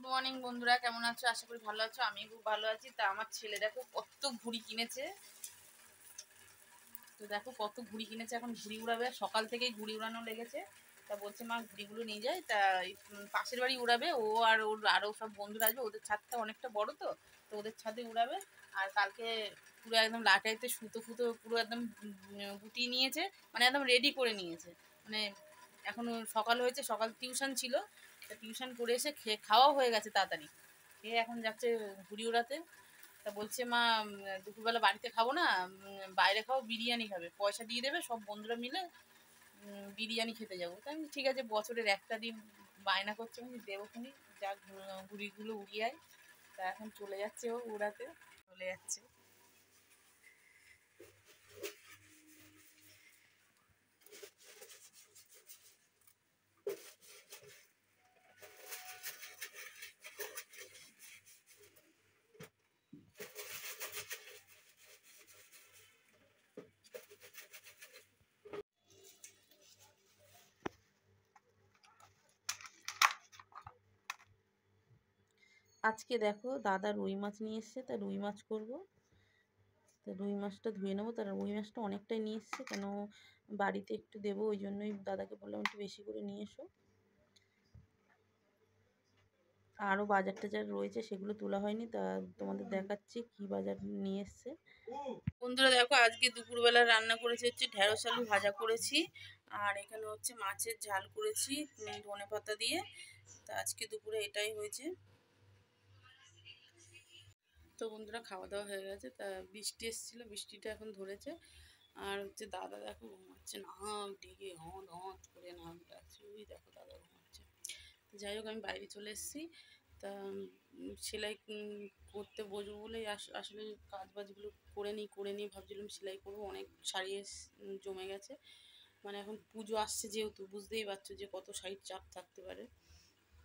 Good morning বন্ধুরা, কেমন আছো? আশা করি ভালো আছো। আমি খুব ভালো আছি। তা আমার ছেলে দেখো কত ঘুড়ি কিনেছে। এখন ঘুড়ি উড়াবে। সকাল থেকেই ঘুড়ি উড়ানো লেগেছে। তা বলছে মা ঘুড়িগুলো নিয়ে যায়। তা পাশের বাড়ি উড়াবে ও, আর ওর আরও সব বন্ধুরা আসবে। ওদের ছাদটা অনেকটা বড়, তো তো ওদের ছাদে উড়াবে। আর কালকে পুরো একদম লাটাইতে সুতো ফুতো পুরো একদম গুটিয়ে নিয়েছে, মানে একদম রেডি করে নিয়েছে। মানে এখন সকাল হয়েছে, সকাল টিউশন ছিল, তা টিউশন করে এসে খাওয়াও হয়ে গেছে তাড়াতাড়ি। খেয়ে এখন যাচ্ছে ঘুড়ি ওড়াতে। তা বলছে মা দুপুরবেলা বাড়িতে খাবো না, বাইরে খাবো, বিরিয়ানি খাবে, পয়সা দিয়ে দেবে, সব বন্ধুরা মিলে বিরিয়ানি খেতে যাবো। তাই আমি ঠিক আছে, বছরের একটা দিন বায়না করছে, আমি দেবো খুনি, যা ঘুড়িগুলো উড়িয়ে আয়। তা এখন চলে যাচ্ছে, ও উড়াতে চলে যাচ্ছে। আজকে দেখো দাদা রুই মাছ নিয়ে এসছে, তা রুই মাছ করবো। তা রুই মাছটা ধুয়ে নেবো। তার রুই মাছটা অনেকটাই নিয়ে এসছে, কেন বাড়িতে একটু দেবো, ওই জন্যই দাদাকে বললাম একটু বেশি করে নিয়ে এসো। আরও বাজার টাজার রয়েছে, সেগুলো তোলা হয়নি, তা তোমাদের দেখাচ্ছি কি বাজার নিয়ে এসছে। বন্ধুরা দেখো, আজকে দুপুরবেলা রান্না করেছি হচ্ছে ঢেঁড়স আলু ভাজা করেছি, আর এখানে হচ্ছে মাছের ঝাল করেছি ধনে পাতা দিয়ে। তা আজকে দুপুরে এটাই হয়েছে। তো বন্ধুরা খাওয়া দাওয়া হয়ে গেছে। তা বৃষ্টি এসেছিলো, বৃষ্টিটা এখন ধরেছে। আর হচ্ছে দাদা দেখো ঘুমাচ্ছে, নাক ডেকে হঁদ হঁদ করে নাক ডাকছে, ওই দেখো দাদা ঘুমাচ্ছে। তো যাই হোক, আমি বাইরে চলে এসেছি। তা সেলাই করতে বসবো বলেই আসলে কাজ বাজগুলো করে নিই ভাবছিলাম সেলাই করবো। অনেক শাড়ি জমে গেছে, মানে এখন পুজো আসছে যেহেতু, বুঝতেই পারছো যে কত শাড়ির চাপ থাকতে পারে।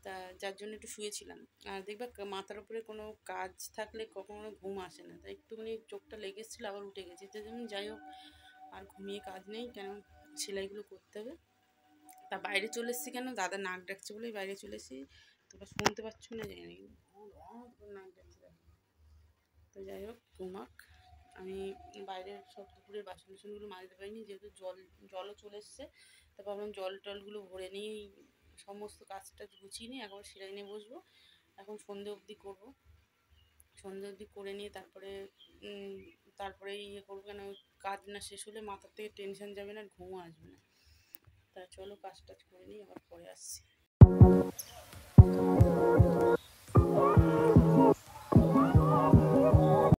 তা যার জন্য একটু শুয়েছিলাম। আর দেখবা মাথার উপরে কোনো কাজ থাকলে কখনো ঘুম আসে না, তাই একটুখানি চোখটা লেগেছিলো, আবার উঠে গেছে। তো যাই হোক, আর ঘুমিয়ে কাজ নেই, কেন সেলাইগুলো করতে হবে। তা বাইরে চলে এসেছি, কেন দাদা নাক ডাকছে বলেই বাইরে চলে এসেছি। তোমরা শুনতে পাচ্ছ না জানি না, কিন্তু নাক ডাকছে। তো যাই হোক, ঘুমাক। আমি বাইরের সব দুপুরের বাসন টাসনগুলো মাজতে পারিনি, যেহেতু জলও চলে এসছে। তারপর ভাবলাম জল টলগুলো ভরে নিয়েই সমস্ত কাজটা গুছিয়ে নিয়ে একবার সেলাই নিয়ে বসবো। এখন সন্ধে অবধি করবো, সন্ধে অবধি করে নিয়ে তারপরে ইয়ে করবো, কেন কাজ না শেষ হলে মাথার থেকে টেনশন যাবে না, ঘুমও আসবে না। তা চলো কাজ টাজ করে নিই, আবার পরে আসছি।